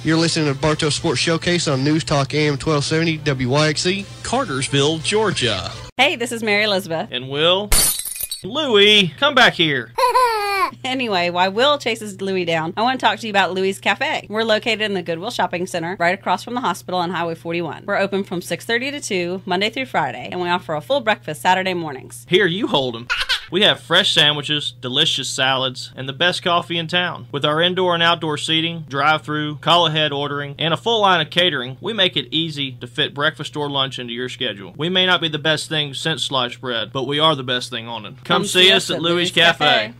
You're listening to Bartow Sports Showcase on News Talk AM 1270 WYXC, Cartersville, Georgia. Hey, this is Mary Elizabeth. And Will. Louie, come back here. Anyway, while Will chases Louie down, I want to talk to you about Louie's Cafe. We're located in the Goodwill Shopping Center, right across from the hospital on Highway 41. We're open from 6:30 to 2, Monday through Friday, and we offer a full breakfast Saturday mornings. Here, you hold 'em. We have fresh sandwiches, delicious salads, and the best coffee in town. With our indoor and outdoor seating, drive-through, call-ahead ordering, and a full line of catering, we make it easy to fit breakfast or lunch into your schedule. We may not be the best thing since sliced bread, but we are the best thing on it. Come see us at Louie's Cafe.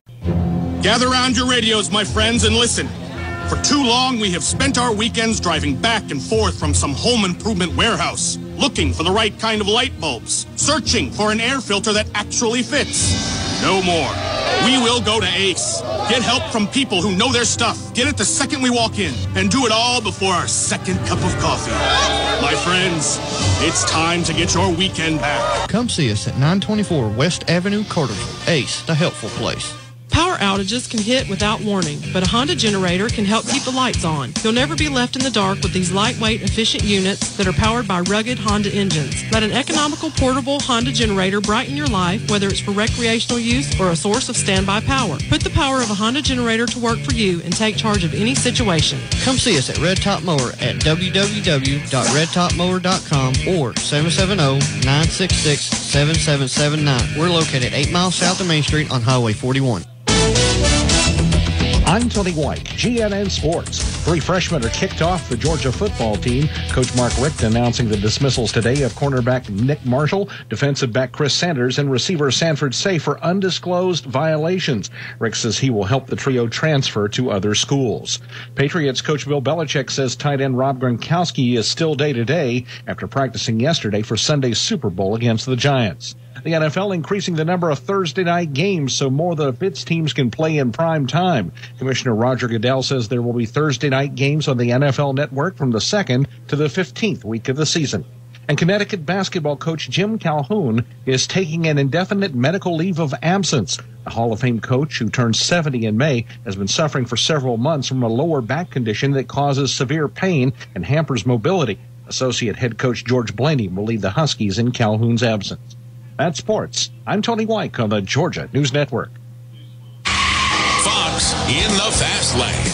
Gather around your radios, my friends, and listen. For too long, we have spent our weekends driving back and forth from some home improvement warehouse, looking for the right kind of light bulbs, searching for an air filter that actually fits. No more. We will go to Ace. Get help from people who know their stuff. Get it the second we walk in, and do it all before our second cup of coffee. My friends, it's time to get your weekend back. Come see us at 924 West Avenue, Cartersville. Ace, the helpful place. Power outages can hit without warning, but a Honda generator can help keep the lights on. You'll never be left in the dark with these lightweight, efficient units that are powered by rugged Honda engines. Let an economical, portable Honda generator brighten your life, whether it's for recreational use or a source of standby power. Put the power of a Honda generator to work for you and take charge of any situation. Come see us at Red Top Mower at www.redtopmower.com or 770-966-7779. We're located 8 miles south of Main Street on Highway 41. I'm Tony White, GNN Sports. 3 freshmen are kicked off the Georgia football team. Coach Mark Richt announcing the dismissals today of cornerback Nick Marshall, defensive back Chris Sanders, and receiver Sanford Say for undisclosed violations. Richt says he will help the trio transfer to other schools. Patriots coach Bill Belichick says tight end Rob Gronkowski is still day-to-day after practicing yesterday for Sunday's Super Bowl against the Giants. The NFL increasing the number of Thursday night games so more of its teams can play in prime time. Commissioner Roger Goodell says there will be Thursday night games on the NFL Network from the 2nd to the 15th week of the season. And Connecticut basketball coach Jim Calhoun is taking an indefinite medical leave of absence. The Hall of Fame coach, who turned 70 in May, has been suffering for several months from a lower back condition that causes severe pain and hampers mobility. Associate head coach George Blaney will lead the Huskies in Calhoun's absence. That's sports. I'm Tony White on the Georgia News Network. Fox in the fast lane.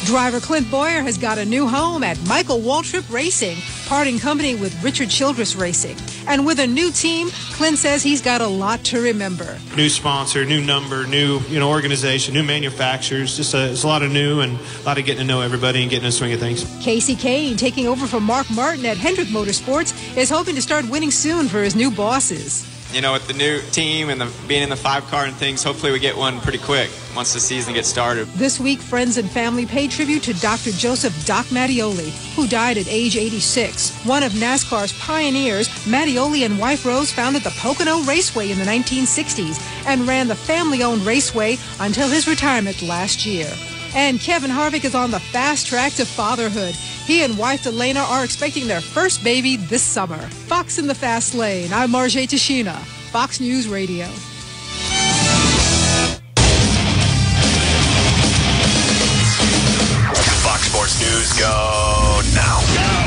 Driver Clint Boyer has got a new home at Michael Waltrip Racing, parting company with Richard Childress Racing. And with a new team, Clint says he's got a lot to remember. New sponsor, new number, new organization, new manufacturers. Just it's a lot of new and a lot of getting to know everybody and getting in the swing of things. Casey Kane, taking over from Mark Martin at Hendrick Motorsports, is hoping to start winning soon for his new bosses. With the new team and being in the 5-car and things, hopefully we get one pretty quick once the season gets started. This week, friends and family paid tribute to Dr. Joseph Doc Mattioli, who died at age 86. One of NASCAR's pioneers, Mattioli and wife Rose founded the Pocono Raceway in the 1960s and ran the family-owned raceway until his retirement last year. And Kevin Harvick is on the fast track to fatherhood. He and wife Elena are expecting their first baby this summer. Fox in the Fast Lane. I'm Marjay Tashina, Fox News Radio. Fox Sports News go now.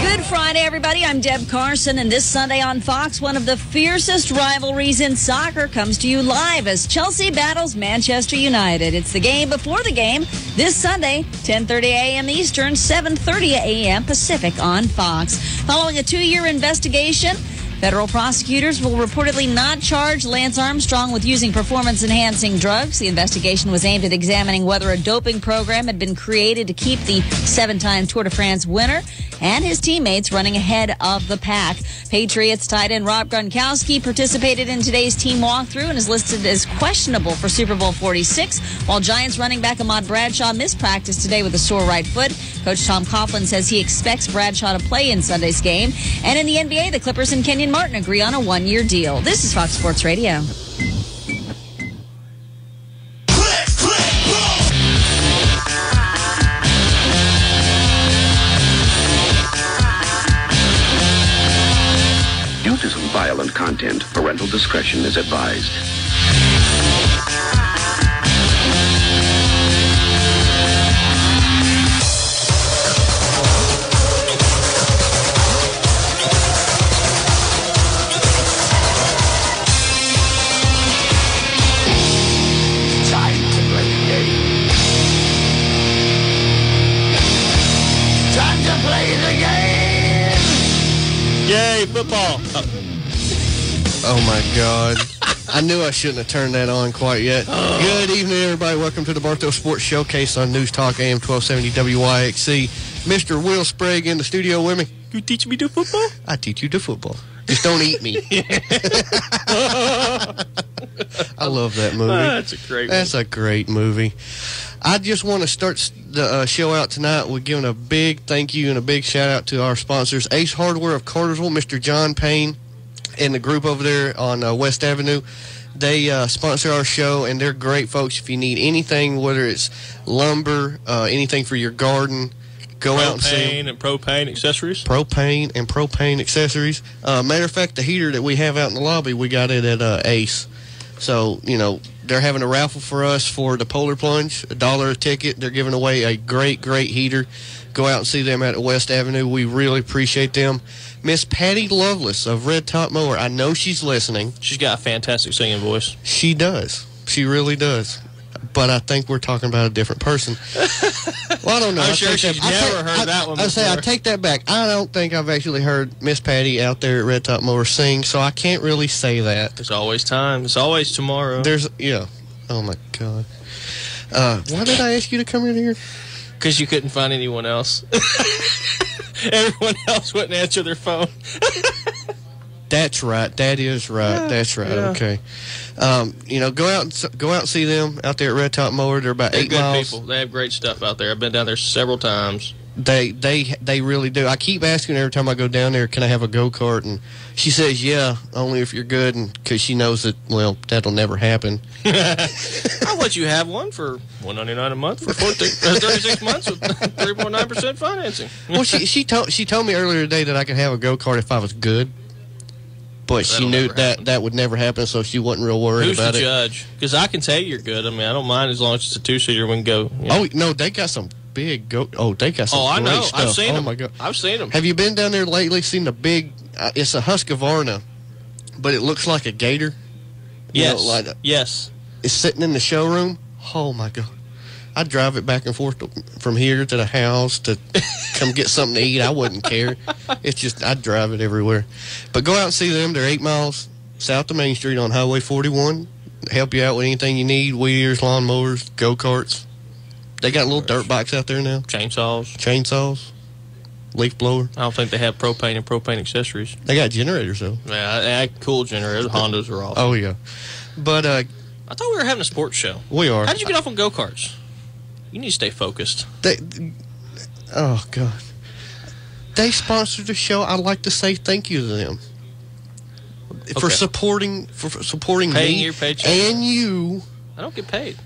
Good Friday, everybody. I'm Deb Carson, and this Sunday on Fox, one of the fiercest rivalries in soccer comes to you live as Chelsea battles Manchester United. It's the game before the game this Sunday, 10:30 a.m. Eastern, 7:30 a.m. Pacific on Fox. Following a 2-year investigation, federal prosecutors will reportedly not charge Lance Armstrong with using performance-enhancing drugs. The investigation was aimed at examining whether a doping program had been created to keep the 7-time Tour de France winner and his teammates running ahead of the pack. Patriots tight end Rob Gronkowski participated in today's team walkthrough and is listed as questionable for Super Bowl 46, while Giants running back Ahmad Bradshaw missed practice today with a sore right foot. Coach Tom Coughlin says he expects Bradshaw to play in Sunday's game. And in the NBA, the Clippers and Kenyon Martin agree on a 1-year deal. This is Fox Sports Radio. Due to some violent content, parental discretion is advised. Yay, football. Oh, my God. I knew I shouldn't have turned that on quite yet. Good evening, everybody. Welcome to the Bartow Sports Showcase on News Talk AM 1270 WYXC. Mr. Will Sprague in the studio with me. You teach me the football? I teach you the football. Just don't eat me. I love that movie. That's a great one. That's a great movie. I just want to start the show out tonight with giving a big thank you and a big shout out to our sponsors, Ace Hardware of Cartersville, Mr. John Payne, and the group over there on West Avenue. They sponsor our show, and they're great folks. If you need anything, whether it's lumber, anything for your garden, go out and see them. Propane and propane accessories. Propane and propane accessories. Matter of fact, the heater that we have out in the lobby, we got it at Ace. So, you know, they're having a raffle for us for the Polar Plunge, $1 a ticket. They're giving away a great, great heater. Go out and see them at West Avenue. We really appreciate them. Miss Patty Lovelace of Red Top Mower, I know she's listening. She's got a fantastic singing voice. She does. She really does. But I think we're talking about a different person. Well, I don't know. I'm sure she's never heard that one before. I take that back. I don't think I've actually heard Miss Patty out there at Red Top Mower sing, so I can't really say that. There's always time. There's always tomorrow. Yeah. Oh, my God. Why did I ask you to come in here? Because you couldn't find anyone else. Everyone else wouldn't answer their phone. That's right. That is right. Yeah, that's right. yeah. Okay. You know, go out and see them out there at Red Top Mower. They're about 8 good miles. People. They have great stuff out there. I've been down there several times. They really do. I keep asking her every time I go down there, can I have a go-kart? And she says, yeah, only if you're good, and because she knows that, well, that'll never happen. I'll let you have one for $199 a month for 36 months with 3.9% financing. Well, she told me earlier today that I could have a go-kart if I was good. But she knew that would never happen, so she wasn't real worried about it. Who's the judge? Because I can tell you're good. I mean, I don't mind as long as it's a two-seater. We can go. You know. Oh, no, they got some big they got some I great know. stuff. I've seen them. Oh, my God. I've seen them. Have you been down there lately, seen the big, it's a Husqvarna, but it looks like a gator? Yes. Yes. It's sitting in the showroom. Oh, my God. I drive it back and forth from here to the house to come get something to eat. I wouldn't care. It's just, I'd drive it everywhere. But go out and see them. They're 8 miles south of Main Street on Highway 41. Help you out with anything you need, weed eaters, lawnmowers, go-karts. They got little dirt bikes out there now. Chainsaws. Leaf blower. I don't think they have propane and propane accessories. They got generators, though. Yeah, cool generators. Hondas are awesome. Oh, yeah. But, I thought we were having a sports show. We are. How did you get off on go-karts? You need to stay focused. Oh, God. They sponsored the show. I'd like to say thank you to them for supporting Paying me your paycheck. and you. I don't get paid.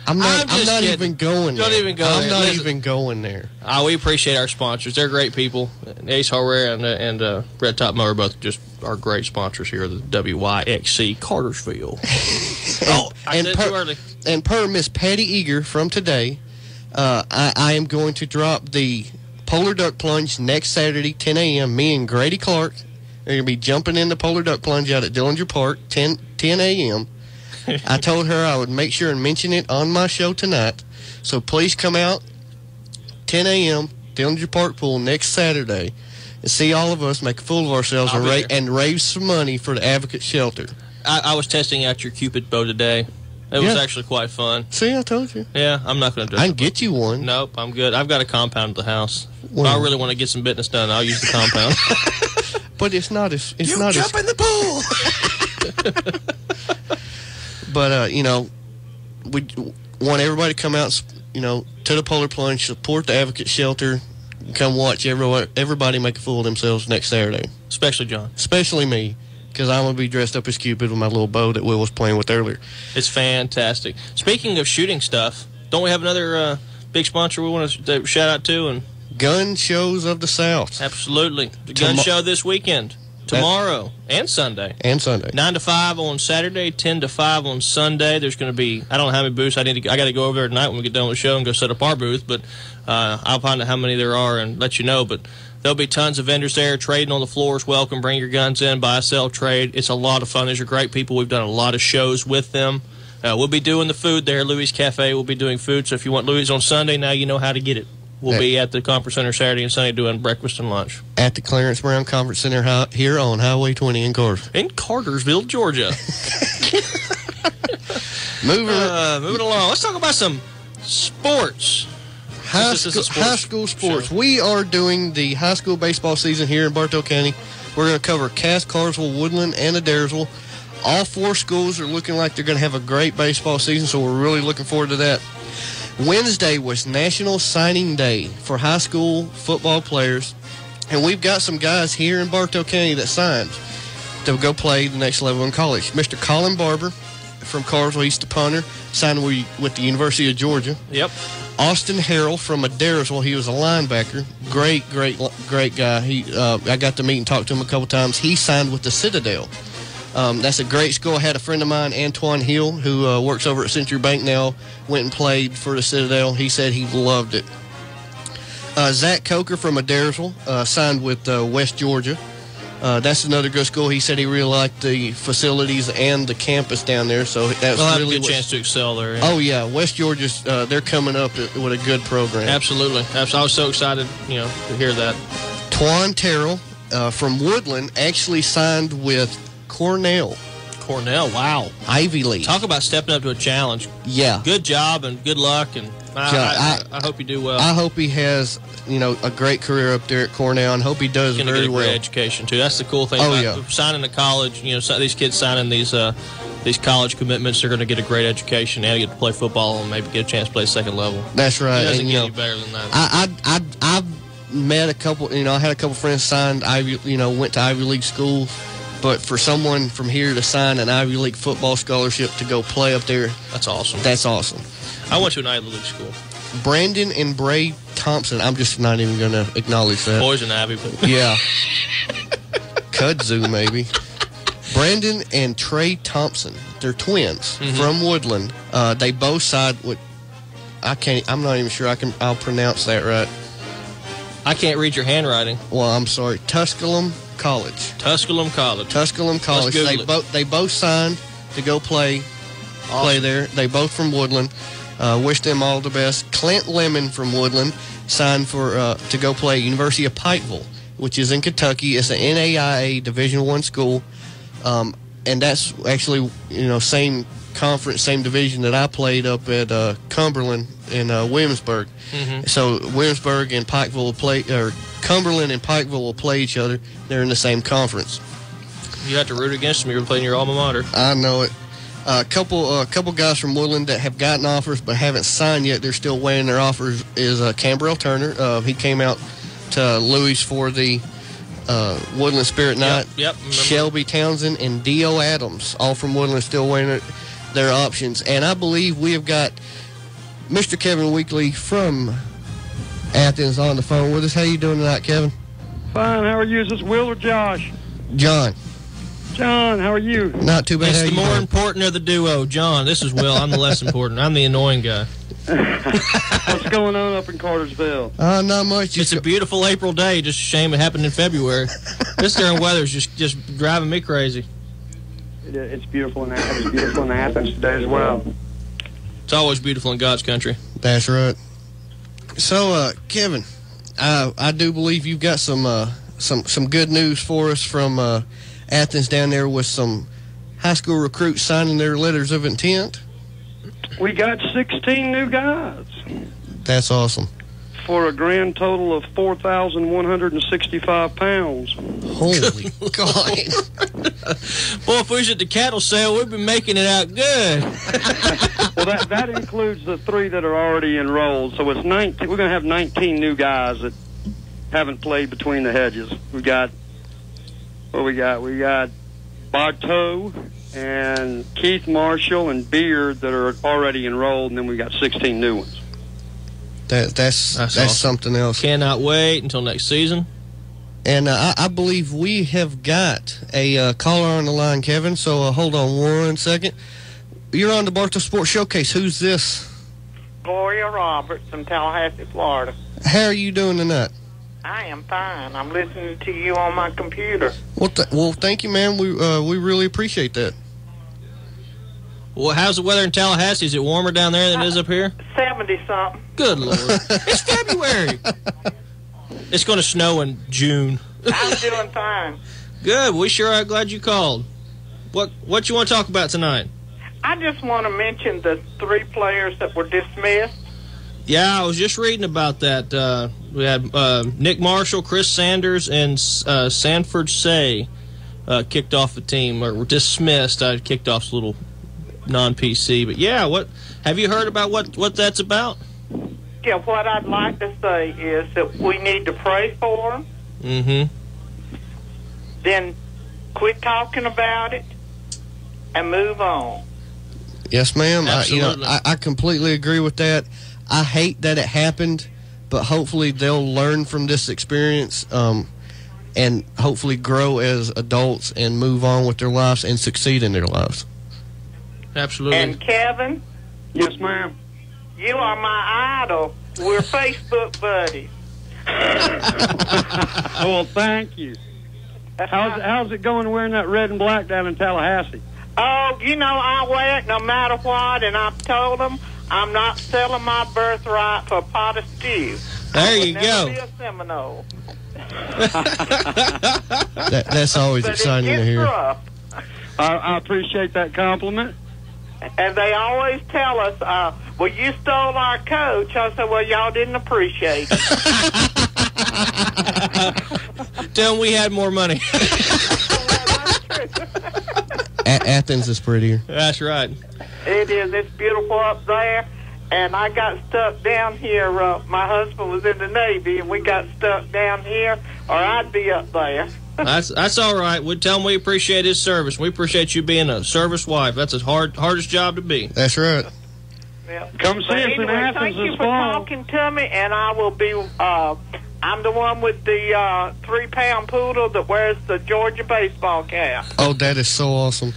I'm not kidding. even going there. Don't even go there. I'm not Listen. even going there. We appreciate our sponsors. They're great people. Ace Hardware and Red Top Mower both just are great sponsors here at the WYXC Cartersville. I said too early. And per Miss Patty Eager from today, I am going to drop the Polar Duck Plunge next Saturday, 10 a.m. Me and Grady Clark are going to be jumping in the Polar Duck Plunge out at Dillinger Park, 10 a.m. I told her I would make sure and mention it on my show tonight. So please come out, 10 a.m., Dillinger Park Pool next Saturday, and see all of us make a fool of ourselves and raise some money for the Advocate Shelter. I was testing out your Cupid bow today. It was actually quite fun. See, I told you. Yeah, I'm not going to do it. I can get you one. Nope, I'm good. I've got a compound at the house. If I really want to get some business done, I'll use the compound. But it's not as... It's not jump in the pool! But, you know, we want everybody to come out, you know, to the Polar Plunge, support the Advocate Shelter, come watch everybody make a fool of themselves next Saturday. Especially John. Especially me, because I'm going to be dressed up as Cupid with my little bow that Will was playing with earlier. It's fantastic. Speaking of shooting stuff, don't we have another big sponsor we want to shout out to? And Gun Shows of the South. Absolutely. The gun show this weekend. Tomorrow and Sunday. 9 to 5 on Saturday, 10 to 5 on Sunday. There's going to be, I don't know how many booths. I got to go over there tonight when we get done with the show and go set up our booth, but I'll find out how many there are and let you know. But there'll be tons of vendors there. Trading on the floor is welcome. Bring your guns in, buy, sell, trade. It's a lot of fun. These are great people. We've done a lot of shows with them. We'll be doing the food there. Louis Cafe will be doing food, so if you want Louis on Sunday, now you know how to get it. We'll be at the Conference Center Saturday and Sunday doing breakfast and lunch. At the Clarence Brown Conference Center here on Highway 20 in Cartersville, Georgia. Moving along. Let's talk about some sports. High school sports. Show. We are doing the high school baseball season here in Bartow County. We're going to cover Cass, Carsville, Woodland, and Adairsville. All 4 schools are looking like they're going to have a great baseball season, so we're really looking forward to that. Wednesday was National Signing Day for high school football players, and we've got some guys here in Bartow County that signed to go play the next level in college. Mr. Colin Barber from Carsville, he's the punter, signed with the University of Georgia. Yep. Austin Harrell from Adairsville, he was a linebacker. Great guy. I got to meet and talk to him a couple times. He signed with the Citadel. That's a great school. I had a friend of mine, Antoine Hill, who works over at Century Bank now, went and played for the Citadel. He said he loved it. Zach Coker from Adairsville signed with West Georgia. That's another good school. He said he really liked the facilities and the campus down there. So that's they'll have really a good chance to excel there. Yeah. Oh yeah, West Georgia's they're coming up with a good program. Absolutely. I was so excited, to hear that. Twan Terrell from Woodland actually signed with Cornell, wow. Ivy League. Talk about stepping up to a challenge. Yeah. Good job and good luck, and I hope you do well. I hope he has, a great career up there at Cornell, and hope he does very well. Get a great education, too. That's the cool thing about signing to college. These kids signing these college commitments, they're going to get a great education and get to play football and maybe get a chance to play second level. That's right. It doesn't get any better than that. I've met a couple, I had a couple friends signed went to Ivy League schools. But for someone from here to sign an Ivy League football scholarship to go play up there, that's awesome. That's awesome. I went to an Ivy League school. Brandon and Bray Thompson. I'm just not even going to acknowledge that. Boys in Ivy. Yeah. Kudzu, maybe. Brandon and Trey Thompson. They're twins from Woodland. They both signed with. I'm not even sure I'll pronounce that right. I can't read your handwriting. Well, I'm sorry. Tusculum College. They both signed to go play there. They both from Woodland. Wish them all the best. Clint Lemon from Woodland signed to go play University of Pikeville, which is in Kentucky. It's an NAIA Division I school, and that's actually same conference, same division that I played up at Cumberland in Williamsburg. So Williamsburg and Pikeville will play, or Cumberland and Pikeville will play each other. They're in the same conference. You have to root against them. You're playing your alma mater. I know it. A couple guys from Woodland that have gotten offers but haven't signed yet. They're still weighing their offers. Is Cambrell Turner. He came out to Louis for the Woodland Spirit Night. Yep. Shelby Townsend and Dio Adams, all from Woodland, still weighing their options. And I believe we have got Mr. Kevin Weekly from Athens on the phone with us. How you doing tonight, Kevin? Fine. How are you? Is this Will or Josh? John, how are you? Not too bad. It's the more important of the duo, John. This is Will. I'm the less important. I'm the annoying guy. What's going on up in Cartersville? Not much. It's a beautiful April day. Just a shame it happened in February. This darn weather is just driving me crazy. It's beautiful in Athens. It's beautiful in Athens today as well. It's always beautiful in God's country. That's right. So, Kevin, I do believe you've got some good news for us from Athens down there with some high school recruits signing their letters of intent. We got 16 new guys. That's awesome. For a grand total of 4,165 pounds. Holy God. Boy, if we was at the cattle sale, we'd be making it out good. Well, that includes the 3 that are already enrolled. So it's 19. We're going to have 19 new guys that haven't played between the hedges. We got Bartow and Keith Marshall and Beard that are already enrolled, and then we got 16 new ones. That's awesome. Something else. Cannot wait until next season. And I believe we have got a caller on the line, Kevin. So hold on 1 second. You're on the Bartow Sports Showcase. Who's this? Gloria Roberts from Tallahassee, Florida. How are you doing tonight? I am fine. I'm listening to you on my computer. Well, thank you, man. We really appreciate that. Well, how's the weather in Tallahassee? Is it warmer down there than it is up here? 70-something. Good Lord. It's February. It's going to snow in June. I'm doing fine. Good. We sure are glad you called. What you want to talk about tonight? I just want to mention the 3 players that were dismissed. Yeah, I was just reading about that. We had Nick Marshall, Chris Sanders, and Sanford Say kicked off the team, or were dismissed. I kicked off a little non-PC. But, yeah, what have you heard about what that's about? Yeah, what I'd like to say is that we need to pray for them. Mm-hmm. Then quit talking about it and move on. Yes, ma'am. Absolutely. I completely agree with that. I hate that it happened, but hopefully they'll learn from this experience and hopefully grow as adults and move on with their lives and succeed in their lives. Absolutely. And Kevin? Yes, ma'am. You are my idol. We're Facebook buddies. Well, thank you. How's it going wearing that red and black down in Tallahassee? Oh, I wear it no matter what, and I've told them I'm not selling my birthright for a pot of stew. There you go. Be a Seminole. That's always exciting to hear. Rough. I appreciate that compliment. And they always tell us, well, you stole our coach. I said, well, y'all didn't appreciate it. Tell them we had more money. Athens is prettier. That's right. It is. It's beautiful up there. And I got stuck down here. My husband was in the Navy, and we got stuck down here, or I'd be up there. That's all right. We tell him we appreciate his service. We appreciate you being a service wife. That's the hardest job to be. That's right. Yeah. Come see us in Athens thank you this for fall. talking to me, and I will be. I'm the one with the 3-pound poodle that wears the Georgia baseball cap. Oh, that is so awesome.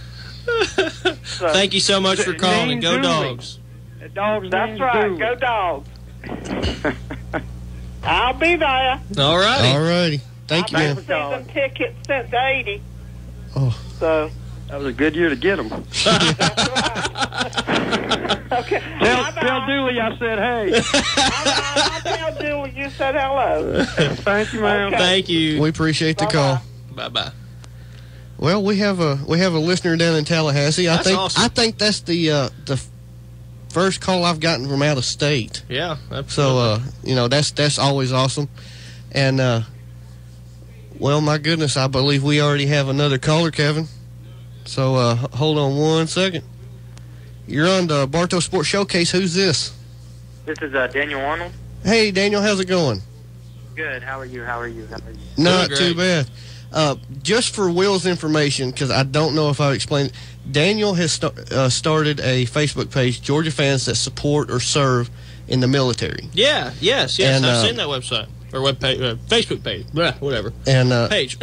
Thank you so much for calling. Go Dogs. That's right. Go Dogs. I'll be there. All righty. All righty. Thank you, I've man. been season tickets since '80. Oh. So that was a good year to get them. Okay. Tell Dooley I said hey. I'll tell Dooley you said hello. Thank you, ma'am. Okay. Thank you. We appreciate the call. Bye-bye. Well, we have a listener down in Tallahassee. That's awesome. I think that's the first call I've gotten from out of state. Yeah, absolutely. So that's always awesome. And well, my goodness, I believe we already have another caller, Kevin. So hold on 1 second. You're on the Bartow Sports Showcase. Who's this? This is Daniel Arnold. Hey, Daniel, how's it going? Good. How are you? Not too bad. Just for Will's information, because I don't know if I've explained it, Daniel has started a Facebook page, Georgia fans that support or serve in the military. Yeah, yes. And, I've seen that website. Or Facebook page. Blah, whatever. And page.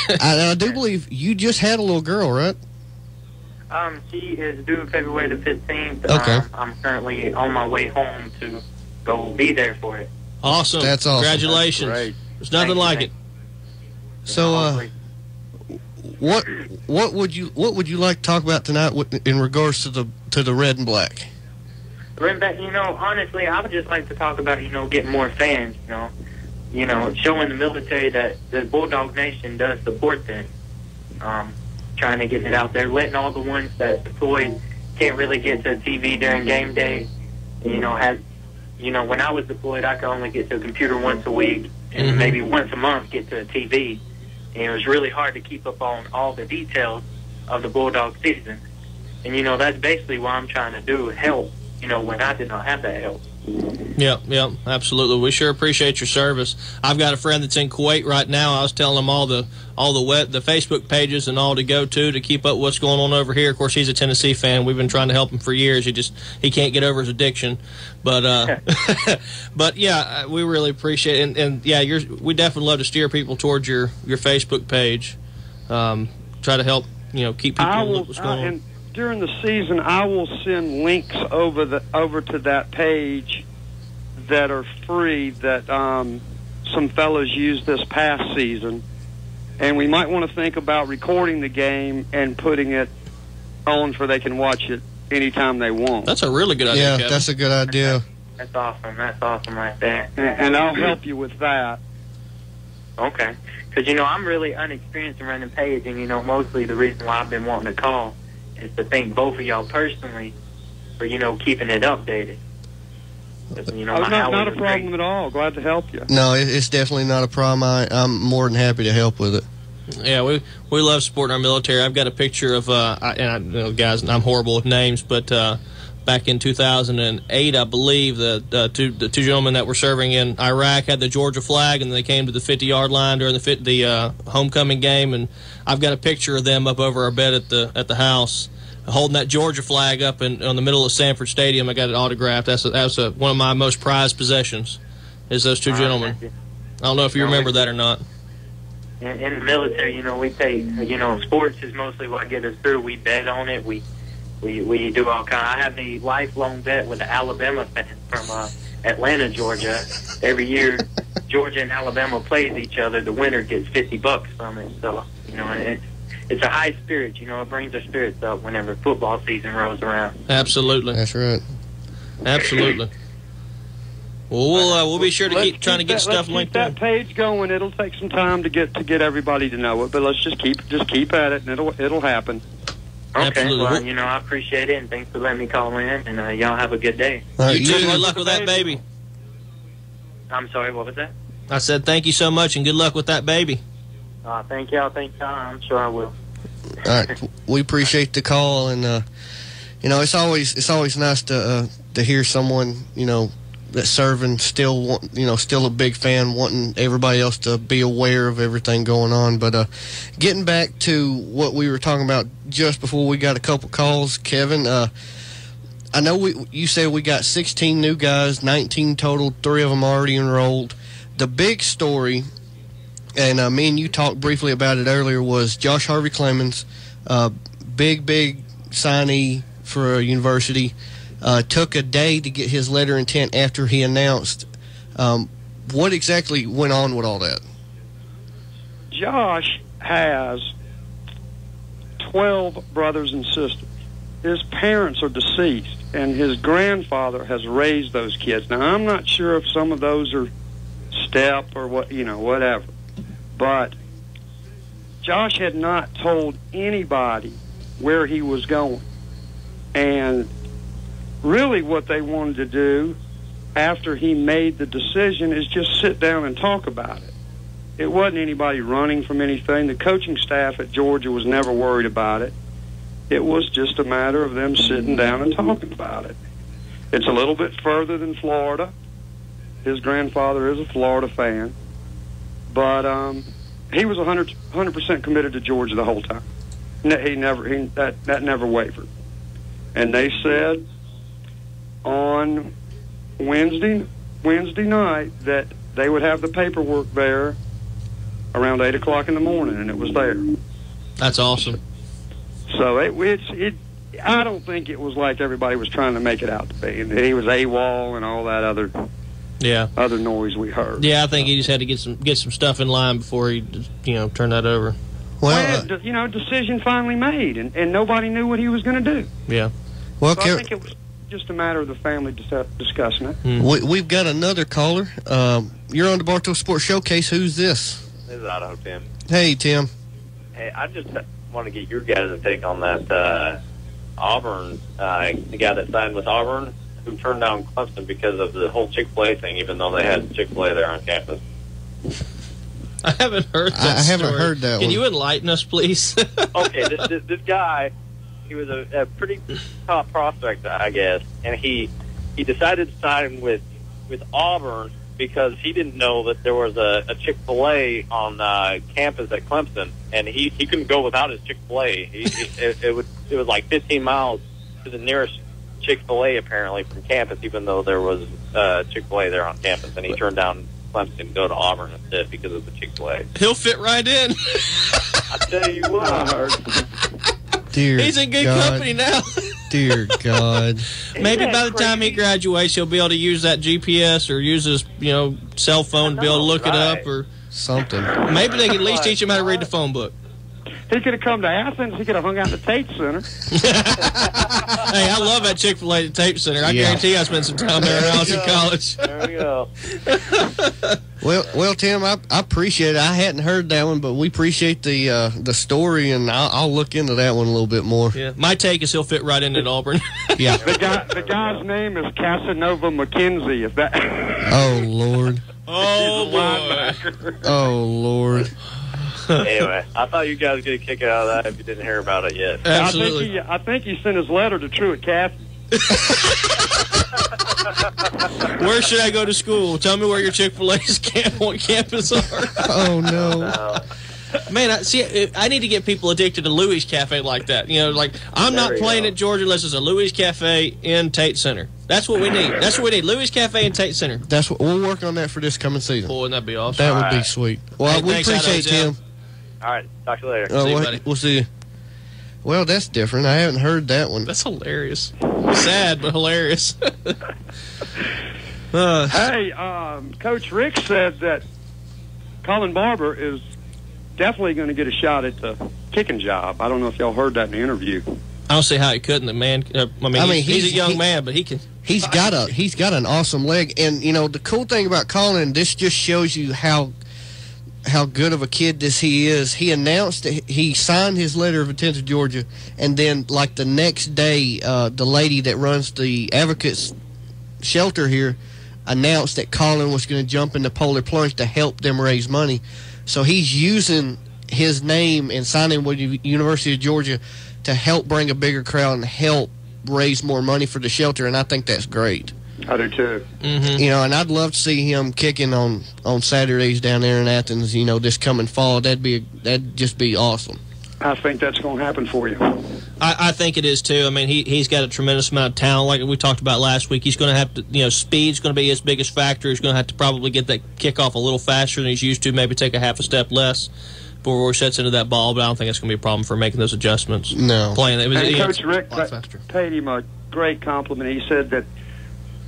I do believe you just had a little girl, right? She is due February the 15th. Okay. I'm currently on my way home to go be there for it. Awesome. That's awesome. Congratulations. That's great. There's nothing like it. So, what would you like to talk about tonight in regards to the red and black? Red and black, honestly, I would just like to talk about, getting more fans, showing the military that the Bulldog Nation does support them. Trying to get it out there, letting all the ones that deployed can't really get to TV during game day. When I was deployed, I could only get to a computer once a week and maybe once a month get to a TV. And it was really hard to keep up on all the details of the Bulldog season. And, that's basically what I'm trying to do, help, when I did not have that help. Yep, absolutely. We sure appreciate your service. I've got a friend that's in Kuwait right now. I was telling him all the Facebook pages and all to go to keep up what's going on over here. Of course, he's a Tennessee fan. We've been trying to help him for years. He can't get over his addiction. But but yeah, we really appreciate it. And yeah, we definitely love to steer people towards your Facebook page. Try to help keep people in what's going on. During the season, I will send links over to that page that are free that some fellows used this past season, and we might want to think about recording the game and putting it on so they can watch it anytime they want. That's a really good idea, Yeah, Kevin. that's a good idea. That's awesome. That's awesome right there. And I'll help you with that. Okay. Because, I'm really unexperienced in running page, and, mostly the reason why I've been wanting to call is to thank both of y'all personally for, keeping it updated. Not a problem at all. Glad to help you. No, it's definitely not a problem. I'm more than happy to help with it. Yeah, we love supporting our military. I've got a picture of, guys, I'm horrible with names, but back in 2008, I believe, the two gentlemen that were serving in Iraq had the Georgia flag, and they came to the 50-yard line during the homecoming game, and I've got a picture of them up over our bed at the house, holding that Georgia flag up on the middle of Sanford Stadium. I got it autographed. That's one of my most prized possessions, is those two gentlemen. I don't know if you remember that or not. In the military, we take, sports is mostly what gets us through. We bet on it. We do all kind. I have a lifelong bet with the Alabama fan from Atlanta, Georgia. Every year, Georgia and Alabama plays each other. The winner gets $50 from it. So, it's a high spirit. It brings our spirits up whenever football season rolls around. Absolutely. That's right. Absolutely. Well, we'll be sure to keep trying to get stuff linked that page going. It'll take some time to get everybody to know it, but let's just keep at it, and it'll happen. Okay, Absolutely. well, I appreciate it, and thanks for letting me call in, and y'all have a good day. You too. Good luck with that baby. I'm sorry, what was that? I said thank you so much, and good luck with that baby. Thank y'all. I'm sure I will. All right, we appreciate the call, and it's always nice to hear someone that's serving still still a big fan, wanting everybody else to be aware of everything going on. But getting back to what we were talking about just before we got a couple calls, Kevin, I know you said we got 16 new guys, 19 total, 3 of them already enrolled. The big story, and me and you talked briefly about it earlier, was Josh Harvey Clemens, big signee for a university. Took a day to get his letter of intent after he announced. What exactly went on with all that? Josh has 12 brothers and sisters. His parents are deceased, and his grandfather has raised those kids. Now, I'm not sure if some of those are step or whatever. But Josh had not told anybody where he was going. And really what they wanted to do after he made the decision is just sit down and talk about it. It wasn't anybody running from anything. The coaching staff at Georgia was never worried about it. It was just a matter of them sitting down and talking about it. It's a little bit further than Florida. His grandfather is a Florida fan. But he was 100% committed to Georgia the whole time. That never wavered. And they said on Wednesday night that they would have the paperwork there around 8 o'clock in the morning, and it was there. That's awesome. So I don't think it was like everybody was trying to make it out to be. And he was AWOL and all that other noise we heard. Yeah, I think he just had to get some stuff in line before he turned that over. Well, decision finally made, and nobody knew what he was going to do. Yeah. Well, so I think it was just a matter of the family discussing it. Mm. We've got another caller. You're on the Bartow Sports Showcase. Who's this? This is Idaho Tim. Hey, Tim. Hey, I just want to get your guys' take on that Auburn, the guy that signed with Auburn, who turned down Clemson because of the whole Chick-fil-A thing, even though they had Chick-fil-A there on campus. I haven't heard that I haven't heard that Can one. you enlighten us, please? Okay, this guy, he was a pretty top prospect, I guess, and he decided to sign with Auburn because he didn't know that there was a Chick-fil-A on campus at Clemson, and he couldn't go without his Chick-fil-A. It was like 15 miles to the nearest Chick-fil-A, apparently, from campus, even though there was Chick-fil-A there on campus, and he turned down Clemson to go to Auburn instead because of the Chick-fil-A. He'll fit right in. I tell you what. Dear He's in good God. company now. Dear God. Maybe by the time he graduates, he'll be able to use that GPS or use his cell phone to be able to look it up or something. Maybe they can at least teach him how to read the phone book. He could have come to Athens. He could have hung out in the Tate Center. Hey, I love that Chick-fil-A at the Tate Center. I guarantee I spent some time there when I was in college. There we go. Well, Tim, I appreciate it. I hadn't heard that one, but we appreciate the story, and I'll look into that one a little bit more. Yeah, my take is he'll fit right in at Auburn. Yeah. The guy's name is Casanova McKenzie. If that. Oh Lord. Oh boy. Oh Lord. Anyway, I thought you guys would get a kick out of that if you didn't hear about it yet. Absolutely. I think he sent his letter to Truett Cathy. Where should I go to school? Tell me where your Chick-fil-A's on campus are. Oh no. Man, I need to get people addicted to Louis Cafe like that. You know, like I'm not playing at Georgia unless it's a Louis Cafe in Tate Center. That's what we need. That's what we need. Louis Cafe in Tate Center. That's what we'll work on that for this coming season. Boy, that'd be awesome. That would be sweet. Well, Hey, we thanks, appreciate it, Tim. All right, talk to you later. See you, buddy. We'll see you. Well, that's different. I haven't heard that one. That's hilarious. Sad, but hilarious. Hey, Coach Rick said that Colin Barber is definitely going to get a shot at the kicking job. I don't know if y'all heard that in the interview. I don't see how he couldn't. The man, he's a young man, but he can. He's got an awesome leg, and you know the cool thing about Colin, this just shows you how good of a kid he is. He announced that he signed his letter of intent to Georgia, and then like the next day, the lady that runs the Advocates shelter here announced that Colin was going to jump in the polar plunge to help them raise money. So he's using his name and signing with the University of Georgia to help bring a bigger crowd and help raise more money for the shelter, and I think that's great. I do too. Mm-hmm. You know, and I'd love to see him kicking on Saturdays down there in Athens. You know, this coming fall, that'd just be awesome. I think that's going to happen for you. I think it is too. I mean, he's got a tremendous amount of talent, like we talked about last week. He's going to have to, you know, speed's going to be his biggest factor. He's going to have to probably get that kickoff a little faster than he's used to, maybe take a half a step less before he sets into that ball. But I don't think that's going to be a problem for making those adjustments. No, playing it. And Coach Rick paid him a great compliment. He said that,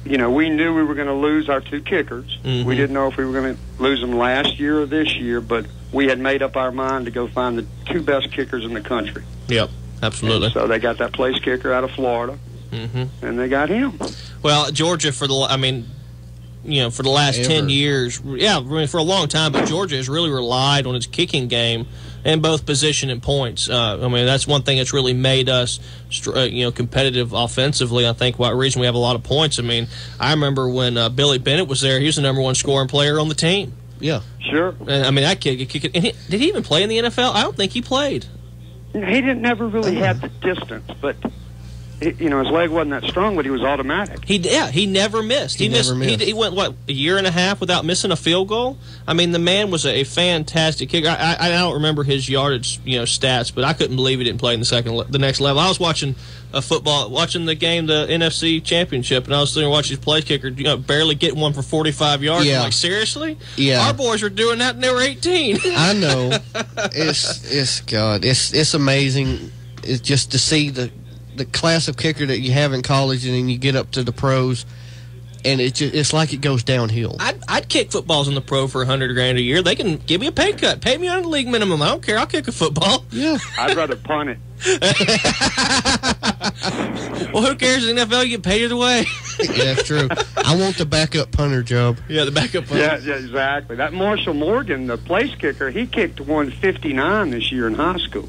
you know, we knew we were going to lose our two kickers. Mm-hmm. We didn't know if we were going to lose them last year or this year, but we had made up our mind to go find the two best kickers in the country. Yep, absolutely. And so they got that place kicker out of Florida, and they got him. Well, Georgia, for the last 10 years, for a long time, but Georgia has really relied on its kicking game in both position and points. That's one thing that's really made us, competitive offensively. I think the reason we have a lot of points. I mean, I remember when Billy Bennett was there, he was the #1 scoring player on the team. Yeah, sure. And, I mean, that kid could kick it. And did he even play in the NFL? I don't think he played. He never really had the distance, but his leg wasn't that strong, but he was automatic. He never missed. He went, a year and a half without missing a field goal? I mean, the man was a fantastic kicker. I don't remember his yardage, stats, but I couldn't believe he didn't play in the next level. I was watching watching the game, the NFC Championship, and I was sitting there watching his place kicker, barely getting one for 45 yards. Yeah. I'm like, seriously? Yeah. Our boys were doing that and they were 18. I know. It's amazing. It's just to see the class of kicker that you have in college, and then you get up to the pros, and it's like it goes downhill. I'd kick footballs in the pro for $100,000 a year. They can give me a pay cut, pay me under the league minimum. I don't care. I'll kick a football. Yeah, I'd rather punt it. Well, who cares? In the NFL, you get paid either way. Yeah, that's true. I want the backup punter job. Yeah, the backup punter. Yeah, exactly. That Marshall Morgan, the place kicker, he kicked 159 this year in high school.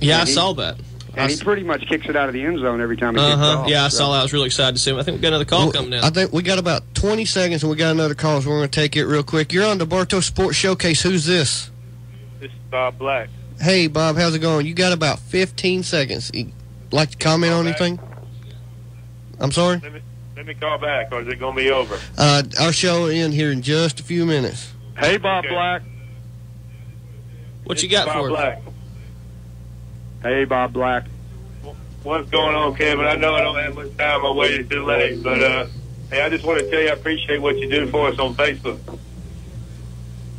Yeah, I saw that. And he pretty much kicks it out of the end zone every time he kicks off. Yeah, I saw that. I was really excited to see him. I think we got another call coming in. I think we got about 20 seconds, and we got another call, so we're going to take it real quick. You're on the Bartow Sports Showcase. Who's this? This is Bob Black. Hey, Bob, how's it going? You got about 15 seconds. You like to comment on anything? I'm sorry? Let me call back, or is it going to be over? Our show will end here in just a few minutes. Hey, Bob Black. What you got for Black. Hey, Bob Black. What's going on, Kevin? I know I don't have much time. I waited too late. But, hey, I just want to tell you I appreciate what you do for us on Facebook.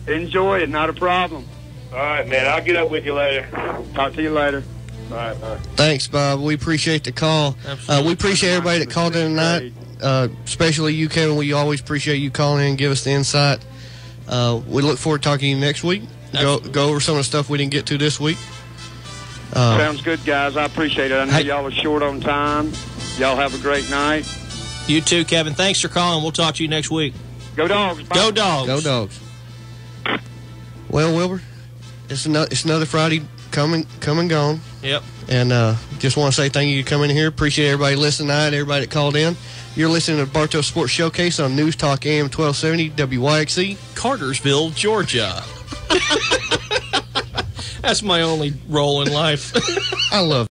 Enjoy it. Not a problem. All right, man. I'll get up with you later. Talk to you later. All right, bye. Thanks, Bob. We appreciate the call. We appreciate everybody that called in tonight, especially you, Kevin. We always appreciate you calling in and give us the insight. We look forward to talking to you next week. Go over some of the stuff we didn't get to this week. Sounds good, guys. I appreciate it. I know y'all are short on time. Y'all have a great night. You too, Kevin. Thanks for calling. We'll talk to you next week. Go Dogs. Bye. Go Dogs. Go Dogs. Well, Wilbur, it's another Friday come and gone. Yep. And just want to say thank you for coming here. Appreciate everybody listening tonight, everybody that called in. You're listening to Bartow Sports Showcase on News Talk AM 1270 WYXC. Cartersville, Georgia. That's my only role in life. I love